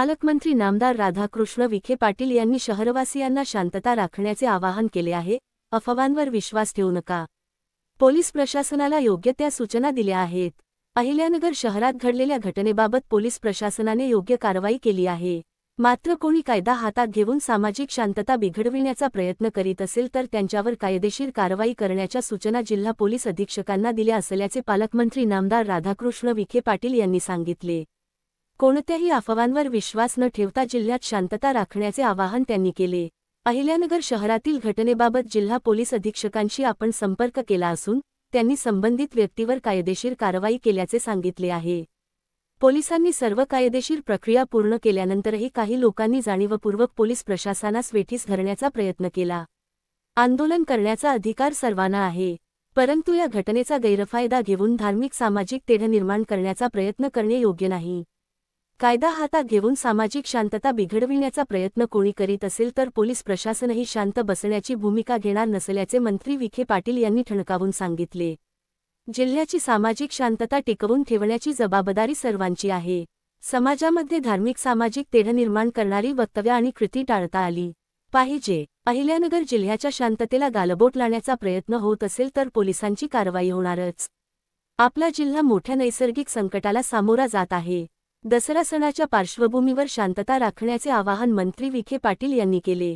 पालकमंत्री नामदार राधाकृष्ण विखे पाटील यांनी शहरवासियांना शांतता राखण्याचे आवाहन केले आहे. अफवांवर विश्वास ठेवू नका. पोलीस प्रशासनाला योग्य त्या सूचना दिल्या आहेत. अहिल्यानगर शहरात घडलेल्या घटनेबाबत पोलीस प्रशासनाने योग्य कारवाई केली आहे. मात्र कोणी कायदा हातात घेऊन सामाजिक शांतता बिघडविण्याचा प्रयत्न करीत असेल तर त्यांच्यावर कायदेशीर कारवाई करण्याच्या सूचना जिल्हा पोलीस अधीक्षकांना दिल्या असल्याचे पालकमंत्री नामदार राधाकृष्ण विखे पाटील यांनी सांगितले. कोणत्याही अफवांवर विश्वास न ठेवता जिल्ह्यात शांतता राखण्याचे आवाहन त्यांनी केले. अहिल्यानगर शहरातील घटनेबाबत जिल्हा पोलीस अधीक्षकांशी आपण संपर्क केला असून त्यांनी संबंधित व्यक्तीवर कायदेशीर कारवाई केल्याचे सांगितले आहे. पोलिसांनी सर्व कायदेशीर प्रक्रिया पूर्ण केल्यानंतरही काही लोकांनी जाणीवपूर्वक पोलीस प्रशासनास वेठीस धरण्याचा प्रयत्न केला. आंदोलन करण्याचा अधिकार सर्वांना आहे, परंतु या घटनेचा गैरफायदा घेऊन धार्मिक सामाजिक तेढ निर्माण करण्याचा प्रयत्न करणे योग्य नाही. कायदा हातात घेऊन सामाजिक शांतता बिघडविण्याचा प्रयत्न कोणी करीत असेल तर पोलीस प्रशासनही शांत बसण्याची भूमिका घेणार नसल्याचे मंत्री विखे पाटील यांनी ठणकावून सांगितले. जिल्ह्याची सामाजिक शांतता टिकवून ठेवण्याची जबाबदारी सर्वांची आहे. समाजामध्ये धार्मिक सामाजिक तेढ निर्माण करणारी वक्तव्य आणि कृती टाळता आली पाहिजे. अहिल्यानगर जिल्ह्याच्या शांततेला गालबोट लावण्याचा प्रयत्न होत असेल तर पोलिसांची कारवाई होणारच. आपला जिल्हा मोठ्या नैसर्गिक संकटाला सामोरा जात आहे. दसरा सणाच्या पार्श्वभूमीवर शांतता राखण्याचे आवाहन मंत्री विखे पाटील यांनी केले.